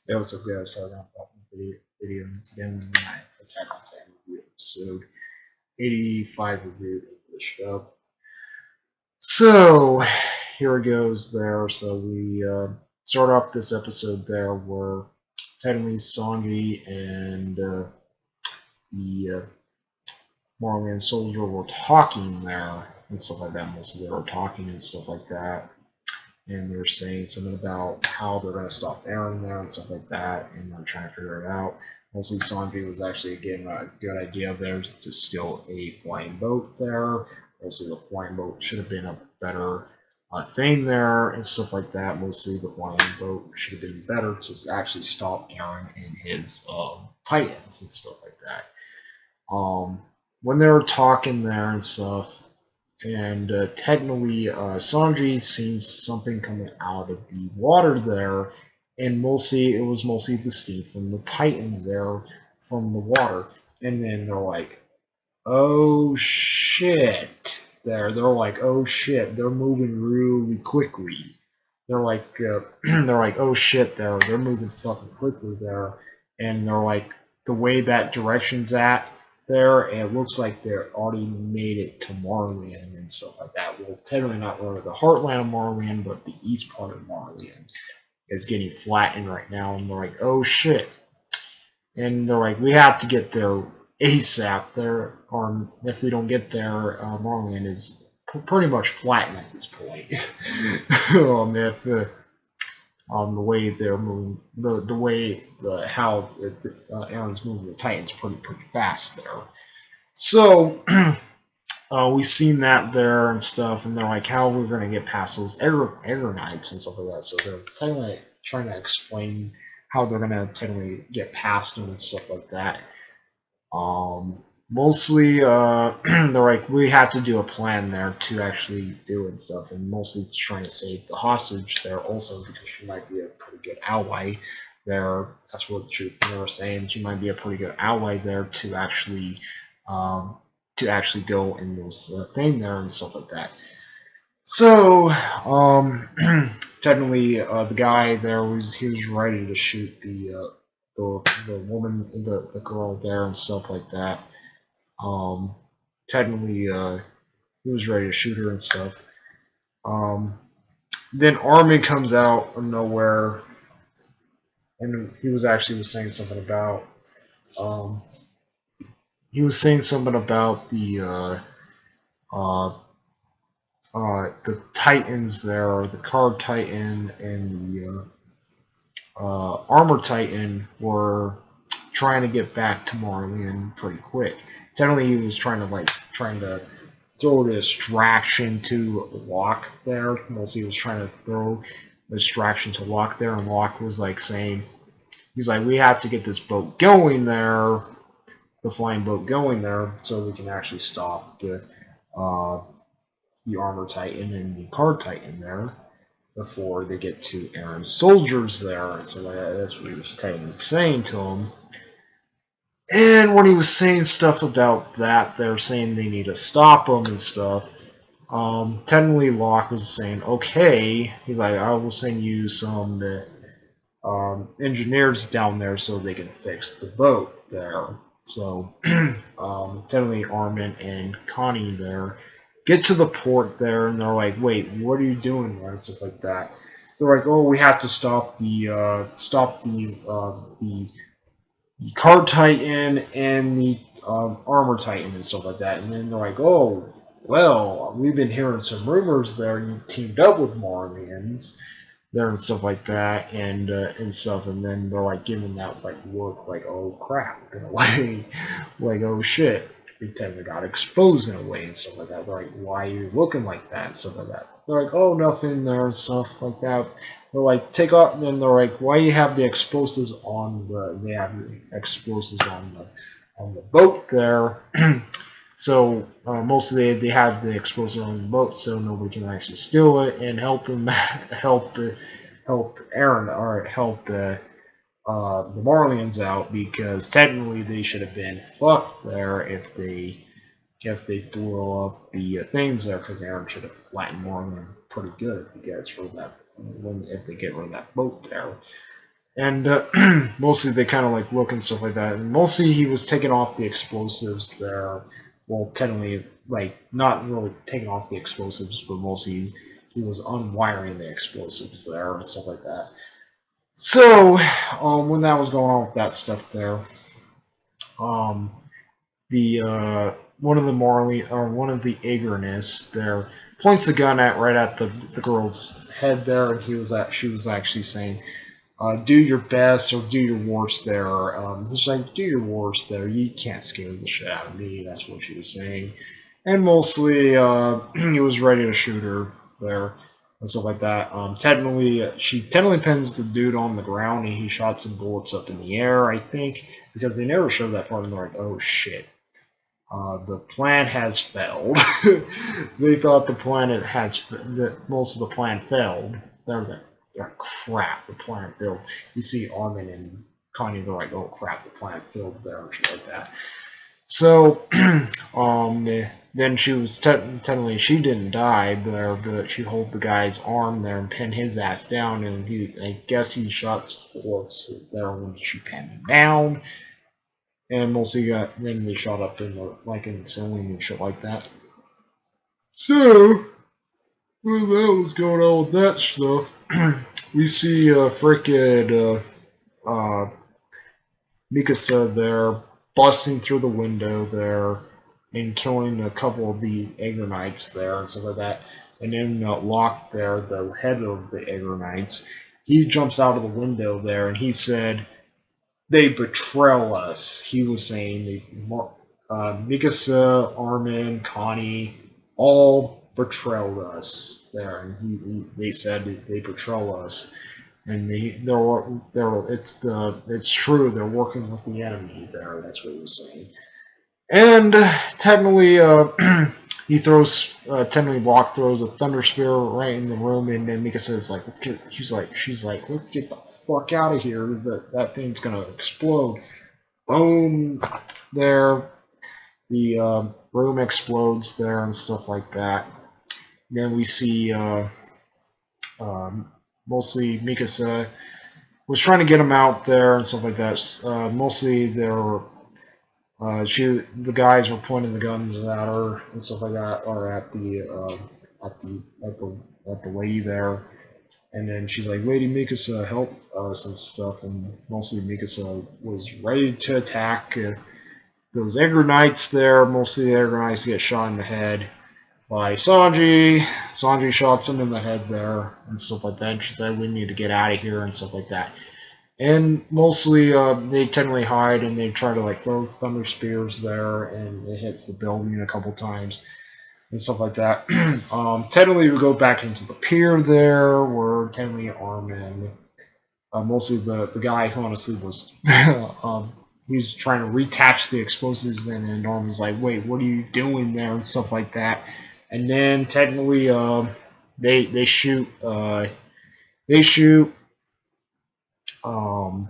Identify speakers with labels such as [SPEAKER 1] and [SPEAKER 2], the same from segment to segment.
[SPEAKER 1] Hey, what's up, guys? Kyle Down video. Once again, my Attack on Titan review episode 85 review English dub. So, here it goes there. So, we start off this episode there where technically Sanji and the Marleyan soldier were talking there and stuff like that. Mostly they were talking and stuff like that. And they're saying something about how they're going to stop Aaron there and stuff like that, and they're trying to figure it out. Mostly Sanji was actually getting a good idea there to steal a flying boat there. Mostly the flying boat should have been a better thing there and stuff like that. Mostly the flying boat should have been better to actually stop Aaron and his Titans and stuff like that. When they were talking there and stuff, and technically Sanji sees something coming out of the water there, and mostly it was mostly the steam from the Titans there from the water, and then they're like, "Oh shit!" They're like, "Oh shit!" They're moving really quickly. They're like, they're like, "Oh shit!" They're moving fucking quickly there, and they're like, the way that direction's at there, and it looks like they're already made it to Marleyan and stuff like that. Well, technically not really the heartland of Marleyan, but the east part of Marleyan is getting flattened right now, and they're like, "Oh shit!" And they're like, "We have to get there ASAP. There, or if we don't get there, Marleyan is pretty much flattened at this point." If the way they're moving, the way how Aaron's moving the Titans pretty fast there. So we've seen that there and stuff, and they're like, how are we going to get past those Aeronites and stuff like that? So they're technically trying to explain how they're going to technically get past them and stuff like that. Mostly, they're like, we have to do a plan there to actually do it and stuff, and mostly trying to save the hostage there also because she might be a pretty good ally there. That's what they were saying. She might be a pretty good ally there um, to actually go in this thing there and stuff like that. So, technically, the guy there was ready to shoot the woman, the girl there and stuff like that. Um, technically, he was ready to shoot her and stuff. Um, then Armin comes out of nowhere, and he was saying something about um, he was saying something about the Titans there, the Card Titan and the Armor Titan were trying to get back to Marleyan pretty quick. Technically, he was trying to throw a distraction to Locke there. Mostly he was trying to throw a distraction to Locke there, and Locke was like saying, he's like, we have to get this boat going there, the flying boat going there, so we can actually stop uh, the Armor Titan and the Card Titan there before they get to Aaron's soldiers there. And so that's what he was technically saying to him. And when he was saying stuff about that, they're saying they need to stop him and stuff. Technically, Locke was saying, okay, he's like, I will send you some engineers down there so they can fix the boat there. So, technically, Armin and Connie there get to the port there, and they're like, wait, what are you doing there, and stuff like that. They're like, oh, we have to stop the Card Titan and the Armor Titan and stuff like that. And then they're like, oh, well, we've been hearing some rumors there. You teamed up with Marlians there and stuff like that, and stuff. And then they're like giving that like look, like, oh crap, in a way, like, oh shit. We technically got exposed in a way and stuff like that. They're like, why are you looking like that and stuff like that. They're like, oh, nothing there and stuff like that. They're like, take off. Then they're like, why you have the explosives on the? They have the explosives on the boat there. So mostly they have the explosives on the boat, so nobody can actually steal it and help them help Aaron or help the Marlians out because technically they should have been fucked there if they blew up the things there because Aaron should have flattened Marlin pretty good if he gets rid of that if they get rid of that boat there. And mostly they kind of like look and stuff like that. And mostly he was taking off the explosives there. Well, technically, like not really taking off the explosives, but mostly he was unwiring the explosives there and stuff like that. So when that was going on with that stuff there, um, the one of the Marley or one of the Agerness there points a gun at right at the girl's head there, and she was actually saying, do your best or do your worst there. He's like, do your worst there. You can't scare the shit out of me. That's what she was saying. And mostly, he was ready to shoot her there and stuff like that. She technically pins the dude on the ground and he shot some bullets up in the air, I think, because they never showed that part and they're like, oh shit. The plan has failed. They thought that most of the plan failed. They're crap. The plan failed. You see Armin and Connie. They're like, oh crap, the plan failed there and shit like that. So, then she was technically she didn't die there, but she hold the guy's arm there and pin his ass down, and I guess he shot bullets there when she pinned him down and mostly got then they shot up in the like in ceiling and shit like that. So when that was going on with that stuff, we see frickin' Mikasa there busting through the window there and killing a couple of the Aegir Knights there and stuff like that. And then Locke there, the head of the Aegir Knights, he jumps out of the window there and he said, they betray us. He was saying Mikasa, Armin, Connie, all betrayed us there, and they said they betray us, and it's true. They're working with the enemy there. That's what he was saying. And technically, he throws technically Block throws a thunder spear right in the room, and then Mika says like, she's like, let's get the fuck out of here. That thing's gonna explode. Boom! There, the room explodes there and stuff like that. Then we see mostly Mikasa was trying to get him out there and stuff like that. Mostly they're the guys were pointing the guns at her and stuff like that, or at the lady there, and then she's like, "Lady Mikasa, help us and stuff." And mostly Mikasa was ready to attack those Aegir Knights there. Mostly the Aegir Knights get shot in the head by Sanji. Sanji shots him in the head there and stuff like that. And she said, "We need to get out of here" and stuff like that. And mostly they technically hide and they try to like throw thunder spears there, and it hits the building a couple times and stuff like that. Technically we go back into the pier there where technically Armin, mostly the guy who honestly was he's trying to reattach the explosives in, and Armin's like, wait, what are you doing there and stuff like that. And then technically they shoot they shoot um,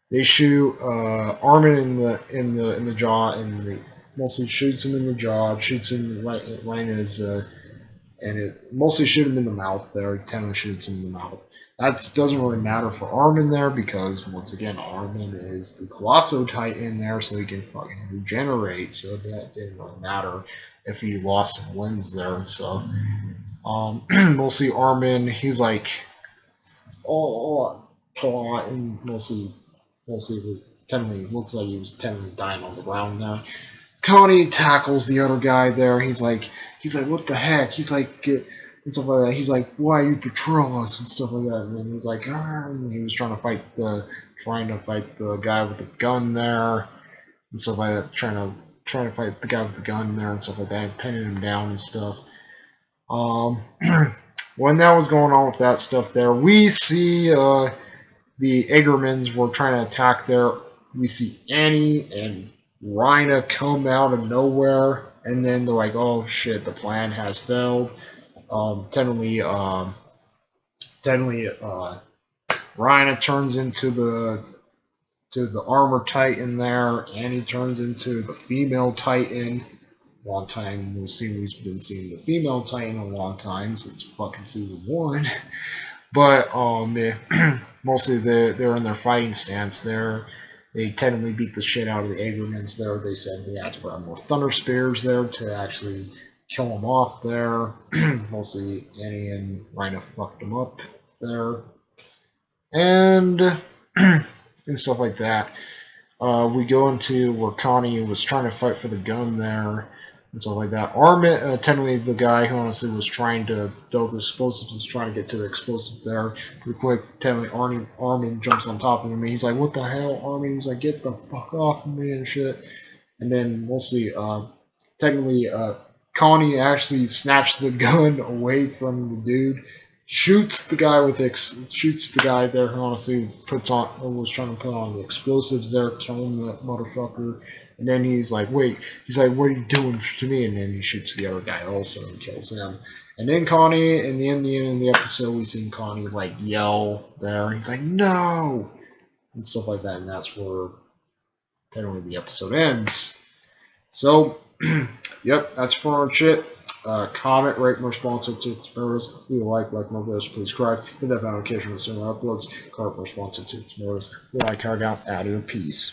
[SPEAKER 1] they shoot Armin in the jaw, and they mostly shoots him in the jaw, shoots him right in his and it mostly shoot him in the mouth there. Technically shoots him in the mouth. That doesn't really matter for Armin there because once again Armin is the Colosso Titan there, so he can fucking regenerate. So that didn't really matter if he lost some limbs there and stuff. Mostly Armin, he's like, oh, and mostly it was technically looks like he was technically dying on the ground now. Connie tackles the other guy there. He's like, what the heck? He's like, and stuff like that. He's like, why you betray us and stuff like that. And then he's like, and he was trying to fight the guy with the gun there and stuff like that. Trying to fight the guy with the gun there and stuff like that, pinning him down and stuff. When that was going on with that stuff there, we see the Egermans were trying to attack there. We see Annie and Rhina come out of nowhere, and then they're like, "Oh shit, the plan has failed." Technically, Rhina turns into the armor Titan there. Annie turns into the female Titan. Long time no see. We've been seeing the female Titan a long time since fucking season 1. But mostly they're in their fighting stance. They technically beat the shit out of the Agremans there. They said they had to put on more Thunder Spears there to actually kill them off there. Mostly Annie and Rhina fucked them up there. And and stuff like that. We go into where Connie was trying to fight for the gun there and stuff like that. Armin, technically the guy who honestly was trying to build the explosives was trying to get to the explosive there pretty quick. Technically Armin jumps on top of him and he's like, what the hell, Armin? He's like, get the fuck off of me and shit. And then mostly, technically, Connie actually snatched the gun away from the dude, shoots the guy shoots the guy there who honestly was trying to put on the explosives there, killing that motherfucker. And then he's like, wait, he's like, what are you doing to me? And then he shoots the other guy also and kills him. And then Connie, in the end of the episode, we see Connie like yell there. He's like, no, and stuff like that. And that's where technically the episode ends. So, yep, that's for our shit. Comment, rate, more responsive to its members. We like more videos, please subscribe. Hit that notification when similar uploads. Comment, more responsive to its members. We like our down, added a piece.